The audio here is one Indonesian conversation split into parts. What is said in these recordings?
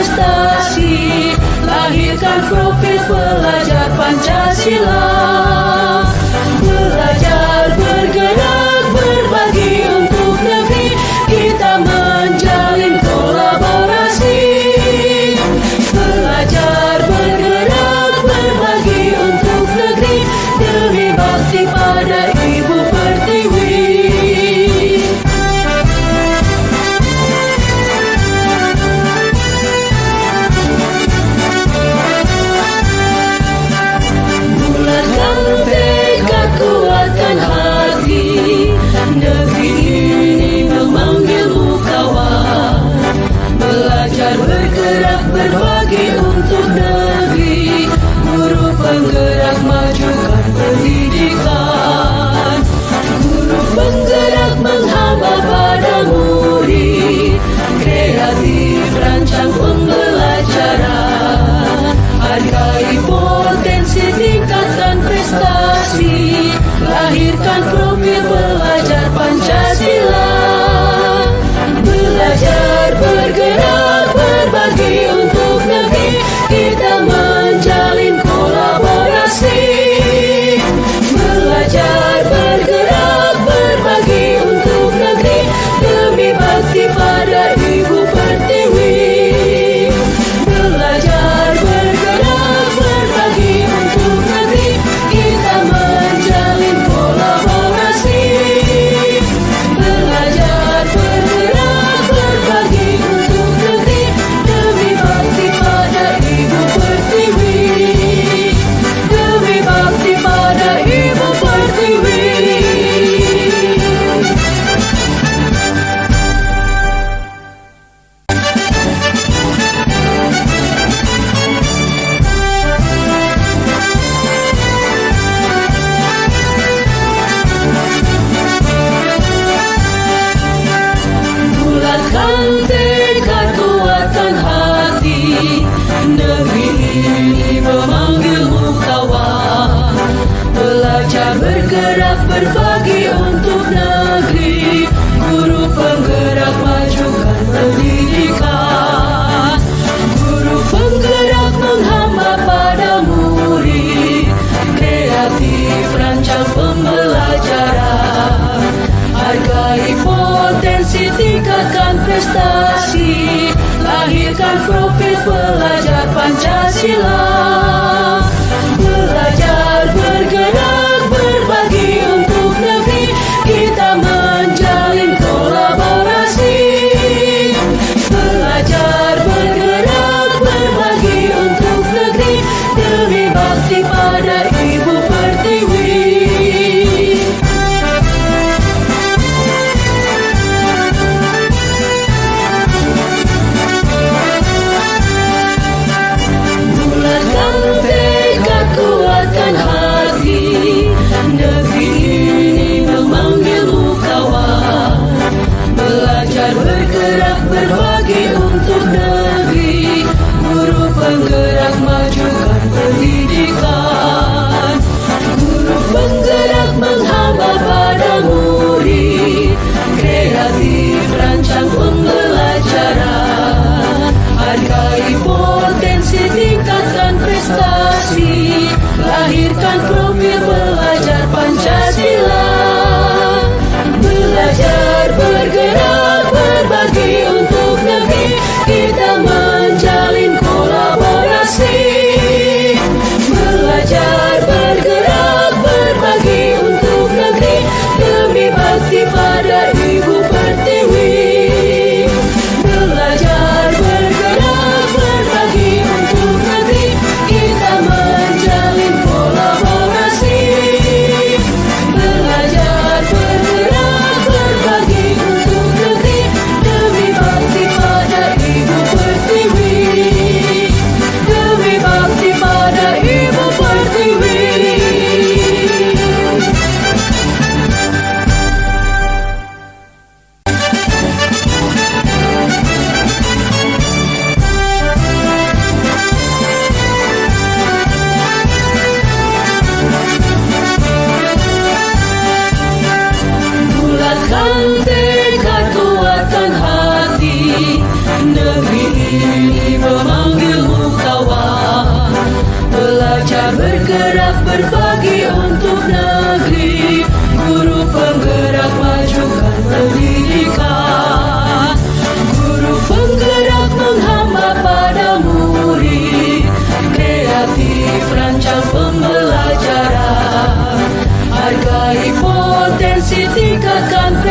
prestasi, lahirkan profil pelajar Pancasila. Belajar, bergerak, berbagi untuk negeri, kita menjalin kolaborasi. Belajar, bergerak, berbagi untuk negeri, demi bakti pada Ibu Pertiwi. Bulatkan tekad, kuatkan hati, negeri ini memanggilmu kawan. Belajar, bergerak, berbagi untuk negeri, guru penggerak, majukan pendidikan. Guru penggerak menghamba pada murid, kreatif rancang pembelajaran. Hargai potensi, tingkatkan prestasi, lahirkan profil pelajar Pancasila. Belajar, bergerak, berbagi untuk negeri, kita menjalin kolaborasi. Belajar, bergerak, berbagi untuk negeri, demi bakti pada Ibu Pertiwi. Belajar, bergerak, berbagi untuk negeri, kita menjalin kolaborasi. Belajar, bergerak, berbagi untuk negeri, demi bakti pada Ibu Pertiwi. Demi bakti pada Ibu Pertiwi. Bulatkan tekad, kuatkan hati, negeri ini memanggilmu kawan. Belajar, bergerak, berbagi untuk negeri, guru penggerak, majukan pendidikan. Guru penggerak menghamba pada murid, kreatif rancang pembelajaran. Hargai potensi, tingkatkan prestasi, lahirkan profil pelajar Pancasila. Belajar, bergerak, berbagi untuk negeri, kita menjalin kolaborasi. Belajar, bergerak, berbagi untuk negeri, demi bakti pada Ibu Pertiwi. Bulatkan tekad, kuatkan hati, negeri ini memanggilmu kawan. Belajar, bergerak, berbagi untuk negeri, guru penggerak, majukan pendidikan. Guru penggerak menghamba pada murid, kreatif rancang pembelajaran. Hargai potensi, tingkatkan prestasi, lahirkan profil pelajar Pancasila. Belajar, bergerak, berbagi untuk negeri, kita menjalin kolaborasi. Belajar, bergerak, berbagi untuk negeri, demi bakti pada Ibu Pertiwi. Belajar, bergerak, berbagi untuk negeri, kita menjalin kolaborasi.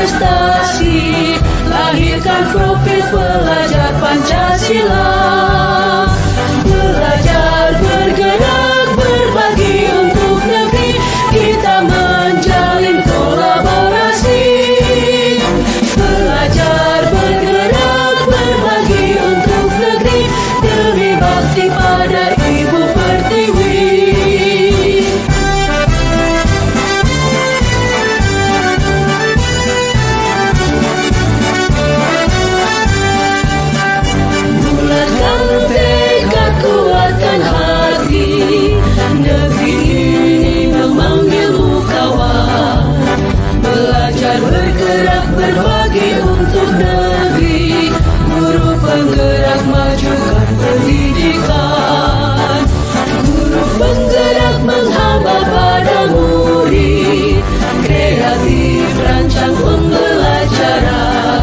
prestasi, lahirkan profil pelajar Pancasila. Belajar, bergerak, berbagi untuk negeri, kita menjalin kolaborasi. Belajar, bergerak, berbagi untuk negeri, demi bakti pada Ibu Pertiwi. Bulatkan tekad, kuatkan hati, negeri ini memanggilmu kawan. Belajar, bergerak, berbagi untuk negeri, guru penggerak majukan pendidikan. Guru penggerak menghamba pada murid, kreatif rancang pembelajaran.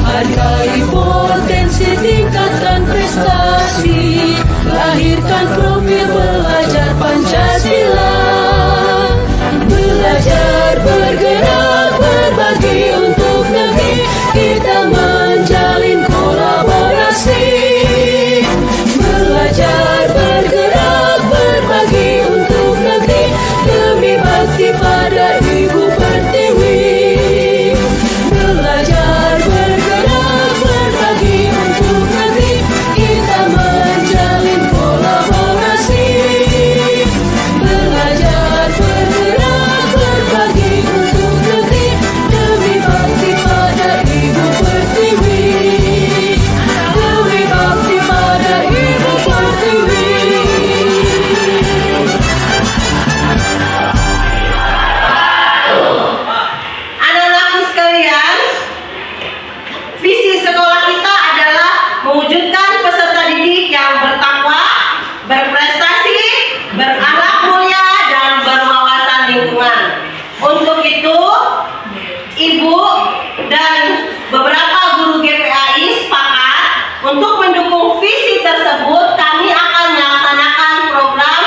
Hargai potensi, tingkatkan prestasi, lahirkan profil pelajar Pancasila. Belajar, bergerak, berbagi untuk negeri, kita menjalin kolaborasi. Belajar, bergerak, berbagi untuk negeri, demi bakti pada Ibu Pertiwi. Belajar, bergerak, berbagi untuk negeri, kita menjalin kolaborasi. Belajar, bergerak, berbagi untuk negeri, demi bakti pada Ibu Pertiwi. Demi bakti pada Ibu Pertiwi. Anak-anakku sekalian, visi sekolah kita adalah mewujudkan peserta didik yang bertakwa, berprestasi, berakhlak mulia, dan berwawasan lingkungan. Untuk itu, Ibu dan beberapa guru GPAI sepakat untuk mendukung visi tersebut. Kami akan melaksanakan program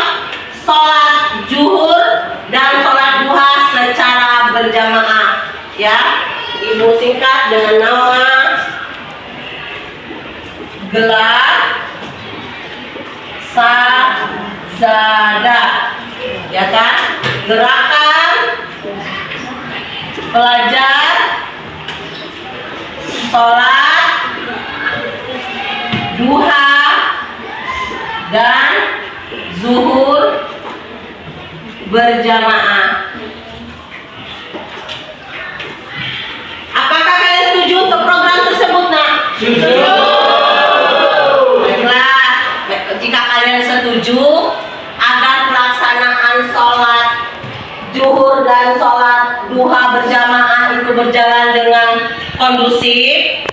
sholat zuhur dan sholat duha secara berjamaah. Ya, Ibu singkat dengan nama gelar Sajadah, ya kan? Gerakan pelajar sholat duha dan zuhur berjamaah. Apakah kalian setuju untuk program tersebut, nak? Baiklah, jika kalian setuju agar pelaksanaan sholat zuhur dan sholat duha berjamaah itu berjalan dengan kondusif,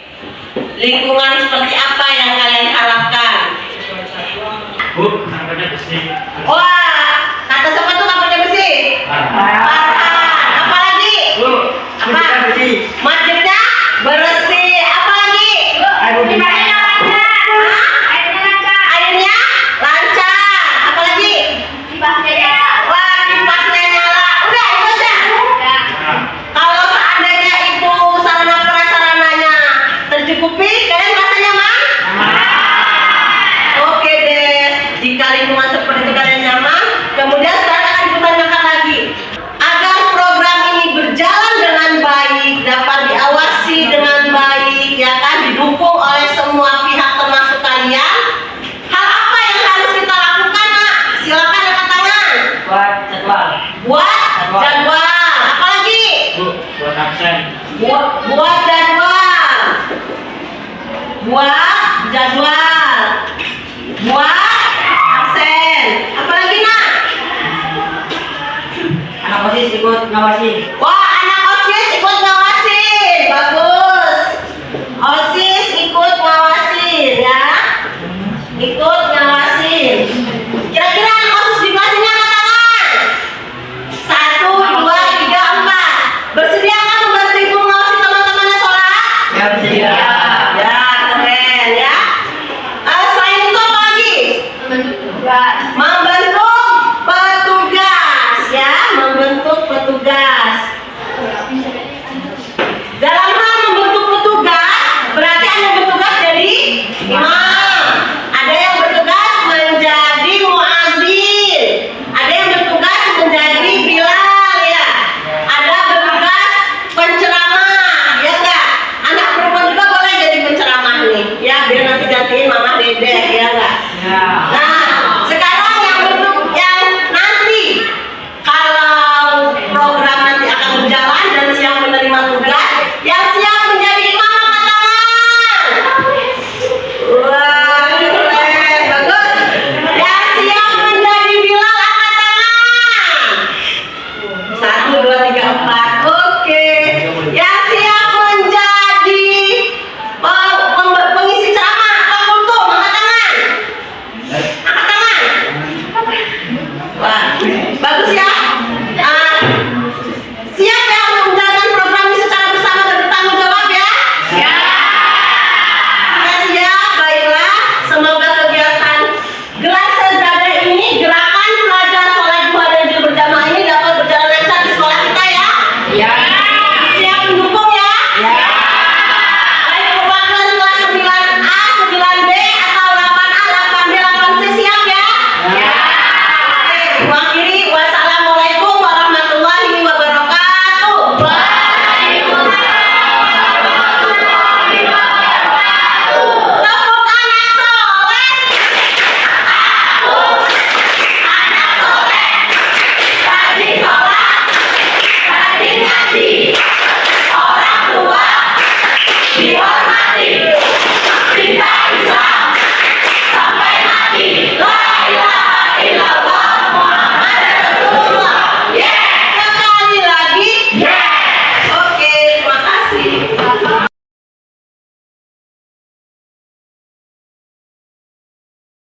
lingkungan seperti apa yang kalian harapkan? Bu, nampaknya bersih. Wah, kata siapa tuh kampanye bersih? Farhan. Apa lagi? Bu, Apa? bersih. Masjidnya bersih. Apa lagi? Airnya Airnya lancar. Apa lagi? Wah, kipasnya nyala. Udah, itu aja. Kalau seandainya itu sarana prasarananya tercukupi, kalian merasa nyaman? Oke deh. Jika lingkungan seperti itu kalian nyaman, kemudian sekarang akan ditanyakan lagi. Agar program ini berjalan dengan baik, dapat diawasi dengan baik, ya kan, didukung oleh semua pihak termasuk kalian. Hal apa yang harus kita lakukan, nak? Silakan angkat tangan. Buat jadwal. Buat jadwal. Apa lagi? Bu, buat absen. Buat jadwal. Buat jadwal. Buat absen. Apa lagi, nak? Anak OSIS ikut ngawasi. Wah, anak OSIS ikut ngawasin. Bagus. OSIS ikut ngawasin, ya. Ikut ngawasin. Kira-kira anak OSIS di kelas ini angkat tangan. 1, 2, 3, 4. Bersedia kan membantu ibu mengawasi teman-temannya sholat? Ya, bersedia. Ya, keren ya. Selain itu apa lagi? Membentuk petugas, ya, membentuk petugas.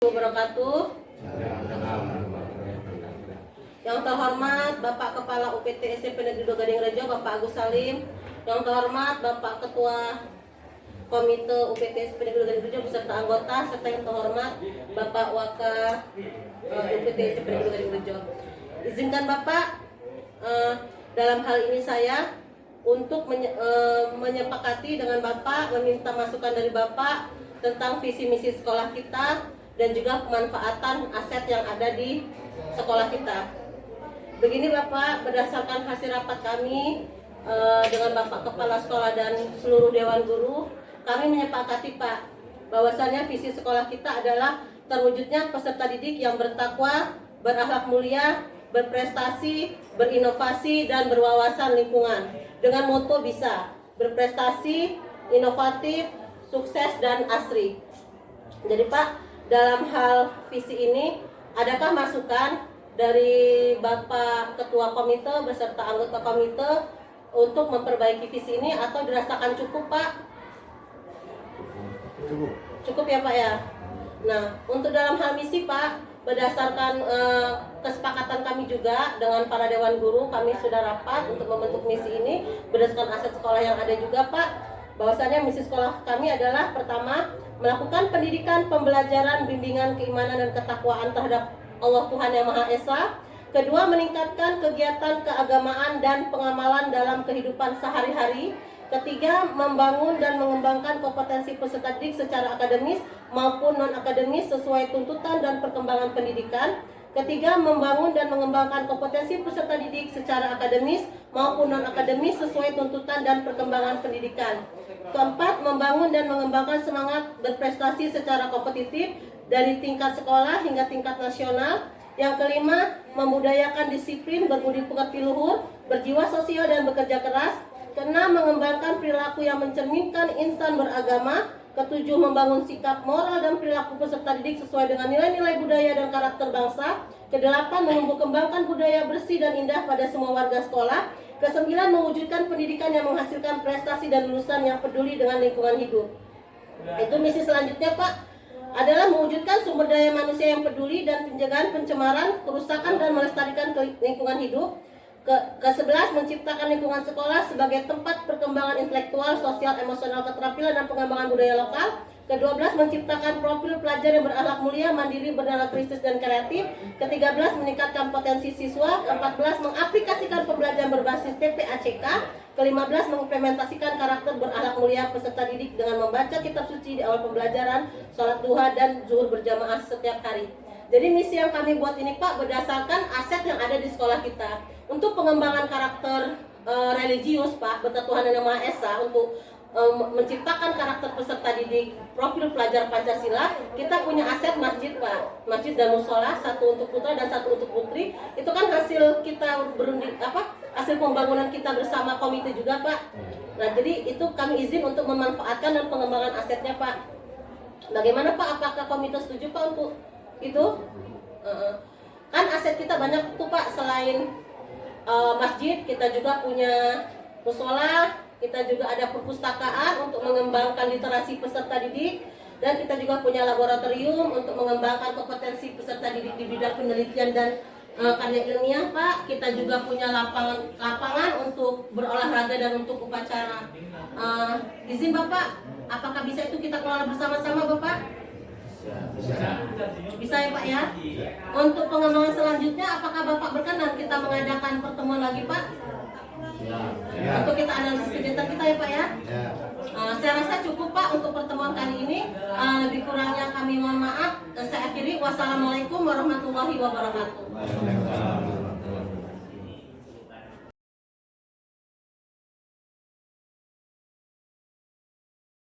wabarakatuh. Yang terhormat Bapak Kepala UPT SMP Negeri 2 Gading Rejo, Bapak Agus Salim. Yang terhormat Bapak Ketua Komite UPT SMP Negeri 2 Gading Rejo beserta anggota, serta yang terhormat Bapak Waka UPT SMP Negeri 2 Gading Rejo. Izinkan Bapak, dalam hal ini saya untuk menyepakati dengan Bapak, meminta masukan dari Bapak tentang visi misi sekolah kita dan juga pemanfaatan aset yang ada di sekolah kita. Begini Bapak, berdasarkan hasil rapat kami dengan Bapak Kepala Sekolah dan seluruh Dewan Guru, kami menyepakati Pak, bahwasannya visi sekolah kita adalah terwujudnya peserta didik yang bertakwa, berakhlak mulia, berprestasi, berinovasi, dan berwawasan lingkungan. Dengan moto bisa berprestasi, inovatif, sukses, dan asri. Jadi Pak, dalam hal visi ini, adakah masukan dari Bapak Ketua Komite beserta anggota komite untuk memperbaiki visi ini atau dirasakan cukup Pak? Cukup ya Pak ya? Nah, untuk dalam hal misi Pak, berdasarkan kesepakatan kami juga dengan para Dewan Guru, kami sudah rapat untuk membentuk misi ini berdasarkan aset sekolah yang ada juga Pak. Bahwasannya misi sekolah kami adalah pertama, melakukan pendidikan, pembelajaran, bimbingan, keimanan, dan ketakwaan terhadap Allah Tuhan Yang Maha Esa. Kedua, meningkatkan kegiatan keagamaan dan pengamalan dalam kehidupan sehari-hari. Ketiga, membangun dan mengembangkan kompetensi peserta didik secara akademis maupun non-akademis sesuai tuntutan dan perkembangan pendidikan. Ketiga, membangun dan mengembangkan kompetensi peserta didik secara akademis maupun non-akademis sesuai tuntutan dan perkembangan pendidikan. Keempat, membangun dan mengembangkan semangat berprestasi secara kompetitif dari tingkat sekolah hingga tingkat nasional. Yang kelima, membudayakan disiplin, berbudi pekerti luhur, berjiwa sosial, dan bekerja keras. Keenam, mengembangkan perilaku yang mencerminkan insan beragama. Ketujuh, membangun sikap moral dan perilaku peserta didik sesuai dengan nilai-nilai budaya dan karakter bangsa. Kedelapan, menumbuh kembangkan budaya bersih dan indah pada semua warga sekolah. Kesembilan, mewujudkan pendidikan yang menghasilkan prestasi dan lulusan yang peduli dengan lingkungan hidup. Itu misi selanjutnya Pak, adalah mewujudkan sumber daya manusia yang peduli dan pencegahan pencemaran, kerusakan, dan melestarikan lingkungan hidup. Ke-11, menciptakan lingkungan sekolah sebagai tempat perkembangan intelektual, sosial, emosional, keterampilan, dan pengembangan budaya lokal. Ke-12, menciptakan profil pelajar yang berakhlak mulia, mandiri, bernilai kritis, dan kreatif. Ke-13, meningkatkan potensi siswa. Ke-14, mengaplikasikan pembelajaran berbasis TPACK. Ke-15, mengimplementasikan karakter berakhlak mulia peserta didik dengan membaca kitab suci di awal pembelajaran, sholat duha, dan zuhur berjamaah setiap hari. Jadi misi yang kami buat ini Pak berdasarkan aset yang ada di sekolah kita. Untuk pengembangan karakter religius Pak, berketuhanan Yang Maha Esa, untuk menciptakan karakter peserta didik, profil pelajar Pancasila, kita punya aset masjid Pak, masjid dan musola, satu untuk putra dan satu untuk putri. Itu kan hasil kita hasil pembangunan kita bersama komite juga Pak. Nah jadi itu kami izin untuk memanfaatkan dan pengembangan asetnya Pak. Bagaimana Pak? Apakah komite setuju Pak untuk itu? Kan aset kita banyak tuh Pak, selain masjid kita juga punya musola, kita juga ada perpustakaan untuk mengembangkan literasi peserta didik, dan kita juga punya laboratorium untuk mengembangkan kompetensi peserta didik di bidang penelitian dan karya ilmiah Pak. Kita juga punya lapangan untuk berolahraga dan untuk upacara. Izin Bapak, apakah bisa itu kita kelola bersama-sama Bapak? Bisa ya Pak ya? Untuk pengembangan selanjutnya, apakah Bapak berkenan kita mengadakan pertemuan lagi Pak? Ya. Untuk kita analisis kegiatan kita ya Pak ya? Ya. Saya rasa cukup Pak untuk pertemuan kali ini. Lebih kurangnya kami mohon maaf. Saya akhiri. Wassalamualaikum warahmatullahi wabarakatuh.